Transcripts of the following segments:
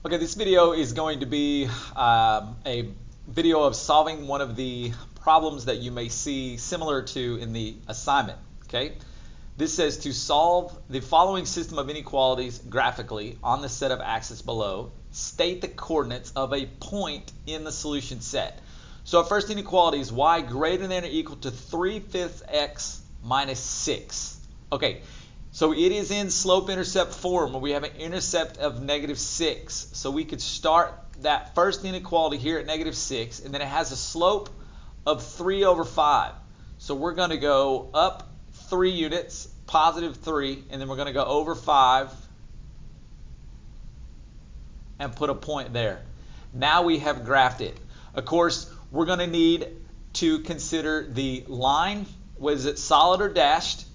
Okay, this video is going to be a video of solving one of the problems that you may see similar to in the assignment. Okay, this says to solve the following system of inequalities graphically on the set of axes below, state the coordinates of a point in the solution set. So our first inequality is y greater than or equal to 3/5 x minus 6. Okay. So it is in slope-intercept form where we have an intercept of -6. So we could start that first inequality here at -6, and then it has a slope of 3/5. So we're going to go up 3 units, +3, and then we're going to go over 5 and put a point there. Now we have graphed it. Of course, we're going to need to consider the line. Was it solid or dashed?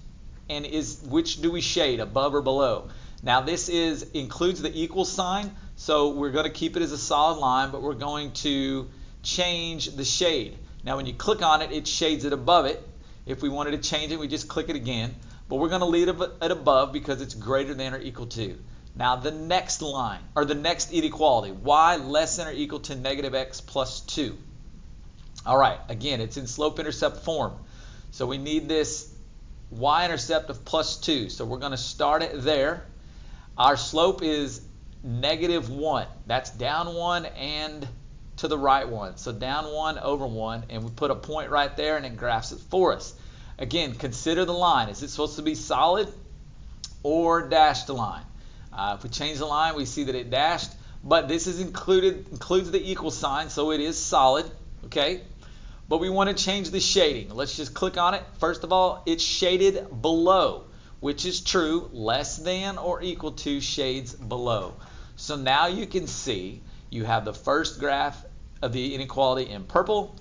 And which do we shade, above or below? Now this includes the equal sign, so we're going to keep it as a solid line, but we're going to change the shade. Now when you click on it, it shades it above it. If we wanted to change it, we just click it again. But we're going to leave it above because it's greater than or equal to. Now the next line, or the next inequality, y less than or equal to -x plus 2. All right, again, it's in slope-intercept form. So we need this y-intercept of +2. So we're going to start it there. Our slope is -1. That's down 1 and to the right 1. So down 1 over 1, and we put a point right there and it graphs it for us. Again, consider the line. Is it supposed to be solid or dashed line? If we change the line, we see that it dashed, but this is includes the equal sign, so it is solid. Okay. But we want to change the shading. Let's just click on it. First of all, it's shaded below, which is true. Less than or equal to shades below. So now you can see you have the first graph of the inequality in purple,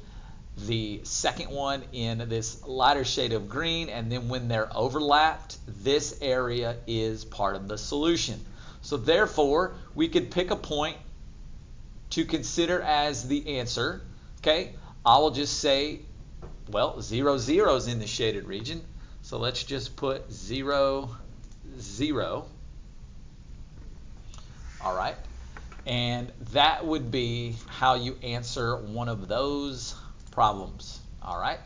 the second one in this lighter shade of green, and then when they're overlapped, this area is part of the solution. So therefore, we could pick a point to consider as the answer. Okay. I will just say, well, 0, 0 is in the shaded region. So let's just put 0, 0. All right. And that would be how you answer one of those problems. All right.